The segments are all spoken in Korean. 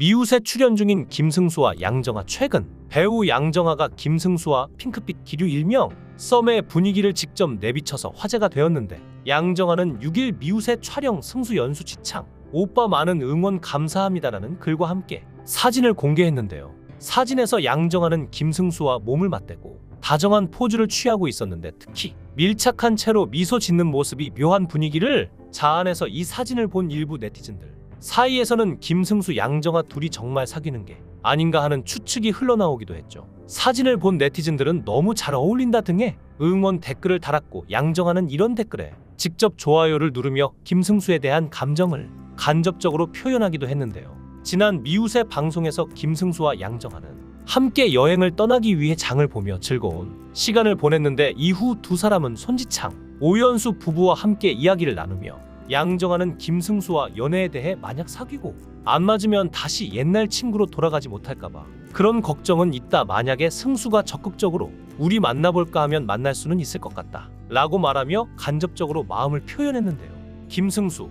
미우새 출연 중인 김승수와 양정아. 최근 배우 양정아가 김승수와 핑크빛 기류 일명 썸의 분위기를 직접 내비쳐서 화제가 되었는데, 양정아는 6일 미우새 촬영 승수 연수 지창 오빠 많은 응원 감사합니다라는 글과 함께 사진을 공개했는데요. 사진에서 양정아는 김승수와 몸을 맞대고 다정한 포즈를 취하고 있었는데, 특히 밀착한 채로 미소 짓는 모습이 묘한 분위기를 자아내서 이 사진을 본 일부 네티즌들 사이에서는 김승수 양정아 둘이 정말 사귀는 게 아닌가 하는 추측이 흘러나오기도 했죠. 사진을 본 네티즌들은 너무 잘 어울린다 등의 응원 댓글을 달았고, 양정아는 이런 댓글에 직접 좋아요를 누르며 김승수에 대한 감정을 간접적으로 표현하기도 했는데요. 지난 미우새 방송에서 김승수와 양정아는 함께 여행을 떠나기 위해 장을 보며 즐거운 시간을 보냈는데, 이후 두 사람은 손지창, 오연수 부부와 함께 이야기를 나누며 양정아는 김승수와 연애에 대해 만약 사귀고 안 맞으면 다시 옛날 친구로 돌아가지 못할까봐 그런 걱정은 있다. 만약에 승수가 적극적으로 우리 만나볼까 하면 만날 수는 있을 것 같다 라고 말하며 간접적으로 마음을 표현했는데요. 김승수,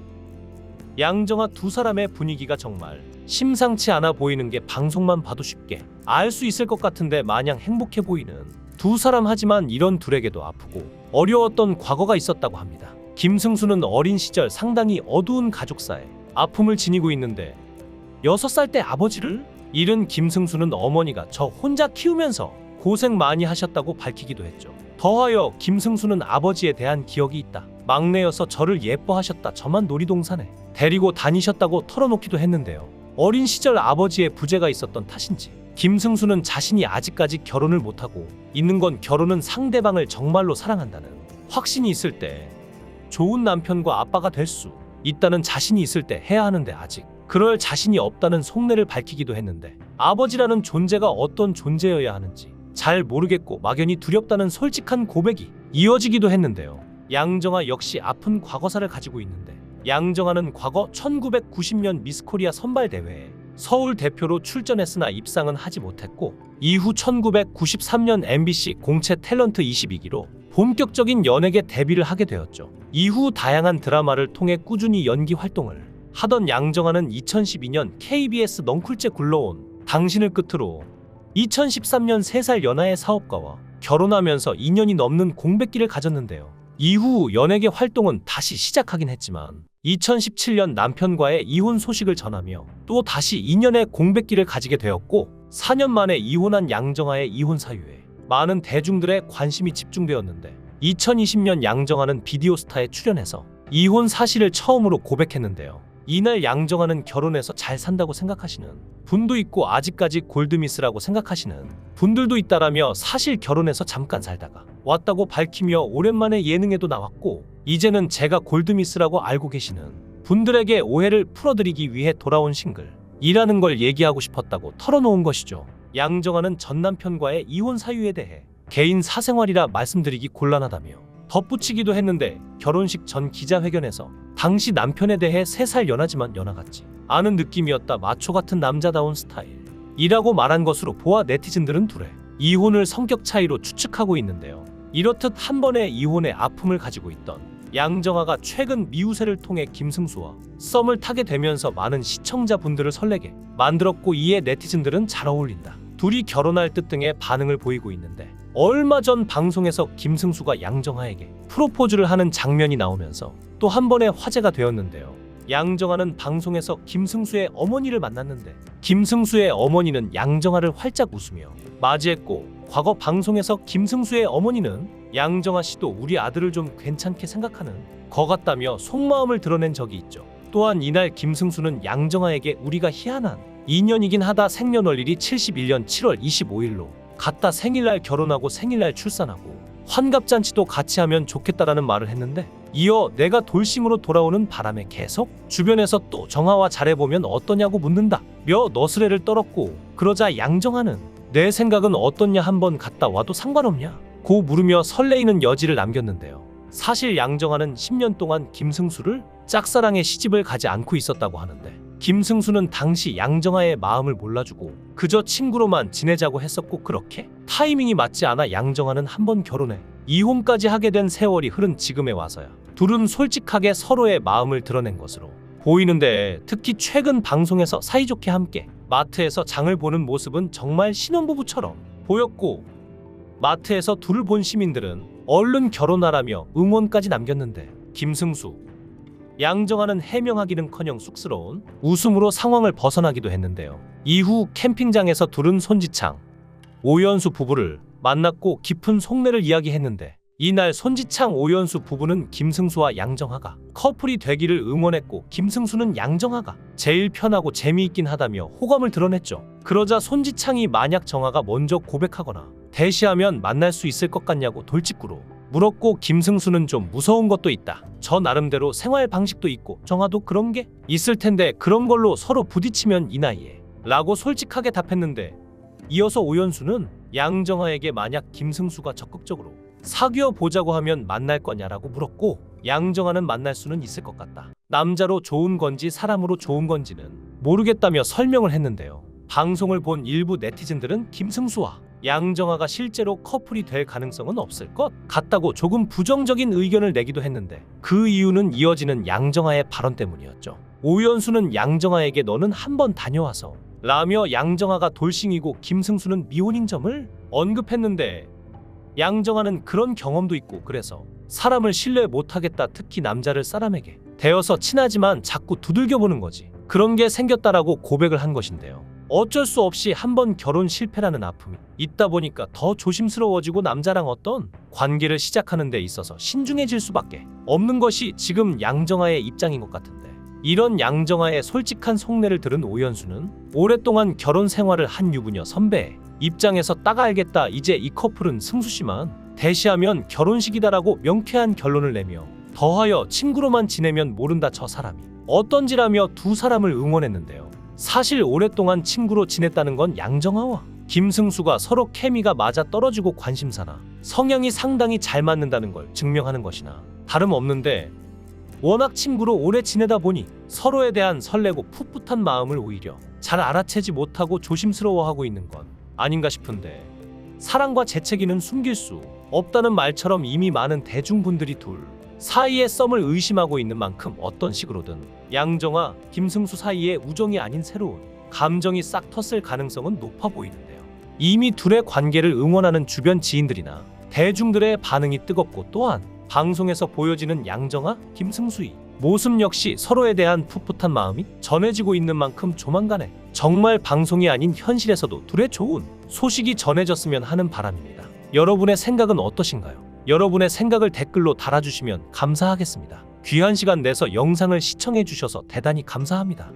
양정아 두 사람의 분위기가 정말 심상치 않아 보이는 게 방송만 봐도 쉽게 알 수 있을 것 같은데, 마냥 행복해 보이는 두 사람. 하지만 이런 둘에게도 아프고 어려웠던 과거가 있었다고 합니다. 김승수는 어린 시절 상당히 어두운 가족사에 아픔을 지니고 있는데, 6살 때 아버지를 잃은 김승수는 어머니가 저 혼자 키우면서 고생 많이 하셨다고 밝히기도 했죠. 더하여 김승수는 아버지에 대한 기억이 있다. 막내여서 저를 예뻐하셨다. 저만 놀이동산에 데리고 다니셨다고 털어놓기도 했는데요. 어린 시절 아버지의 부재가 있었던 탓인지 김승수는 자신이 아직까지 결혼을 못하고 있는 건 결혼은 상대방을 정말로 사랑한다는 확신이 있을 때 좋은 남편과 아빠가 될 수 있다는 자신이 있을 때 해야 하는데, 아직 그럴 자신이 없다는 속내를 밝히기도 했는데, 아버지라는 존재가 어떤 존재여야 하는지 잘 모르겠고 막연히 두렵다는 솔직한 고백이 이어지기도 했는데요. 양정아 역시 아픈 과거사를 가지고 있는데, 양정아는 과거 1990년 미스코리아 선발대회에 서울 대표로 출전했으나 입상은 하지 못했고, 이후 1993년 MBC 공채 탤런트 22기로 본격적인 연예계 데뷔를 하게 되었죠. 이후 다양한 드라마를 통해 꾸준히 연기 활동을 하던 양정아는 2012년 KBS 넝쿨째 굴러온 당신을 끝으로 2013년 3살 연하의 사업가와 결혼하면서 2년이 넘는 공백기를 가졌는데요. 이후 연예계 활동은 다시 시작하긴 했지만 2017년 남편과의 이혼 소식을 전하며 또 다시 2년의 공백기를 가지게 되었고, 4년 만에 이혼한 양정아의 이혼 사유에 많은 대중들의 관심이 집중되었는데, 2020년 양정아는 비디오스타에 출연해서 이혼 사실을 처음으로 고백했는데요. 이날 양정아는 결혼해서 잘 산다고 생각하시는 분도 있고 아직까지 골드미스라고 생각하시는 분들도 있다라며, 사실 결혼해서 잠깐 살다가 왔다고 밝히며 오랜만에 예능에도 나왔고, 이제는 제가 골드미스라고 알고 계시는 분들에게 오해를 풀어드리기 위해 돌아온 싱글이라는 걸 얘기하고 싶었다고 털어놓은 것이죠. 양정아는 전 남편과의 이혼 사유에 대해 개인 사생활이라 말씀드리기 곤란하다며 덧붙이기도 했는데, 결혼식 전 기자회견에서 당시 남편에 대해 3살 연하지만 연하 같지 않은 느낌이었다. 마초 같은 남자다운 스타일이라고 말한 것으로 보아 네티즌들은 둘의 이혼을 성격 차이로 추측하고 있는데요. 이렇듯 한 번의 이혼의 아픔을 가지고 있던 양정아가 최근 미우새를 통해 김승수와 썸을 타게 되면서 많은 시청자분들을 설레게 만들었고, 이에 네티즌들은 잘 어울린다, 둘이 결혼할 듯 등의 반응을 보이고 있는데, 얼마 전 방송에서 김승수가 양정아에게 프로포즈를 하는 장면이 나오면서 또 한 번의 화제가 되었는데요. 양정아는 방송에서 김승수의 어머니를 만났는데, 김승수의 어머니는 양정아를 활짝 웃으며 맞이했고, 과거 방송에서 김승수의 어머니는 양정아 씨도 우리 아들을 좀 괜찮게 생각하는 것 같다며 속마음을 드러낸 적이 있죠. 또한 이날 김승수는 양정아에게 우리가 희한한 인연이긴 하다, 생년월일이 71년 7월 25일로 같다, 생일날 결혼하고 생일날 출산하고 환갑잔치도 같이 하면 좋겠다라는 말을 했는데, 이어 내가 돌싱으로 돌아오는 바람에 계속 주변에서 또 정아와 잘해보면 어떠냐고 묻는다 며 너스레를 떨었고, 그러자 양정아는 내 생각은 어떻냐, 한번 갔다 와도 상관없냐 고 물으며 설레이는 여지를 남겼는데요. 사실 양정아는 10년 동안 김승수를 짝사랑해 시집을 가지 않고 있었다고 하는데, 김승수는 당시 양정아의 마음을 몰라주고 그저 친구로만 지내자고 했었고, 그렇게 타이밍이 맞지 않아 양정아는 한 번 결혼해 이혼까지 하게 된 세월이 흐른 지금에 와서야 둘은 솔직하게 서로의 마음을 드러낸 것으로 보이는데, 특히 최근 방송에서 사이좋게 함께 마트에서 장을 보는 모습은 정말 신혼부부처럼 보였고, 마트에서 둘을 본 시민들은 얼른 결혼하라며 응원까지 남겼는데, 김승수, 양정아는 해명하기는커녕 쑥스러운 웃음으로 상황을 벗어나기도 했는데요. 이후 캠핑장에서 둘은 손지창, 오연수 부부를 만났고 깊은 속내를 이야기했는데, 이날 손지창, 오연수 부부는 김승수와 양정아가 커플이 되기를 응원했고, 김승수는 양정아가 제일 편하고 재미있긴 하다며 호감을 드러냈죠. 그러자 손지창이 만약 정아가 먼저 고백하거나 대시하면 만날 수 있을 것 같냐고 돌직구로 물었고, 김승수는 좀 무서운 것도 있다. 저 나름대로 생활 방식도 있고 정아도 그런 게 있을 텐데 그런 걸로 서로 부딪히면 이 나이에 라고 솔직하게 답했는데, 이어서 오연수는 양정아에게 만약 김승수가 적극적으로 사귀어 보자고 하면 만날 거냐라고 물었고, 양정아는 만날 수는 있을 것 같다. 남자로 좋은 건지 사람으로 좋은 건지는 모르겠다며 설명을 했는데요. 방송을 본 일부 네티즌들은 김승수와 양정아가 실제로 커플이 될 가능성은 없을 것 같다고 조금 부정적인 의견을 내기도 했는데, 그 이유는 이어지는 양정아의 발언 때문이었죠. 오연수는 양정아에게 너는 한번 다녀와서 라며 양정아가 돌싱이고 김승수는 미혼인 점을 언급했는데, 양정아는 그런 경험도 있고 그래서 사람을 신뢰 못하겠다. 특히 남자를 사람에게 대여서 친하지만 자꾸 두들겨보는 거지. 그런 게 생겼다라고 고백을 한 것인데요. 어쩔 수 없이 한번 결혼 실패라는 아픔이 있다 보니까 더 조심스러워지고 남자랑 어떤 관계를 시작하는 데 있어서 신중해질 수밖에 없는 것이 지금 양정아의 입장인 것 같은데, 이런 양정아의 솔직한 속내를 들은 오연수는 오랫동안 결혼 생활을 한 유부녀 선배의 입장에서 딱 알겠다. 이제 이 커플은 승수씨만 대시하면 결혼식이다라고 명쾌한 결론을 내며, 더하여 친구로만 지내면 모른다 저 사람이 어떤지라며 두 사람을 응원했는데요. 사실 오랫동안 친구로 지냈다는 건 양정아와 김승수가 서로 케미가 맞아 떨어지고 관심사나 성향이 상당히 잘 맞는다는 걸 증명하는 것이나 다름없는데, 워낙 친구로 오래 지내다 보니 서로에 대한 설레고 풋풋한 마음을 오히려 잘 알아채지 못하고 조심스러워하고 있는 건 아닌가 싶은데, 사랑과 재채기는 숨길 수 없다는 말처럼 이미 많은 대중분들이 둘 사이의 썸을 의심하고 있는 만큼 어떤 식으로든 양정아, 김승수 사이의 우정이 아닌 새로운 감정이 싹 텄을 가능성은 높아 보이는데요. 이미 둘의 관계를 응원하는 주변 지인들이나 대중들의 반응이 뜨겁고, 또한 방송에서 보여지는 양정아, 김승수의 모습 역시 서로에 대한 풋풋한 마음이 전해지고 있는 만큼 조만간에 정말 방송이 아닌 현실에서도 둘의 좋은 소식이 전해졌으면 하는 바람입니다. 여러분의 생각은 어떠신가요? 여러분의 생각을 댓글로 달아주시면 감사하겠습니다. 귀한 시간 내서 영상을 시청해 주셔서 대단히 감사합니다.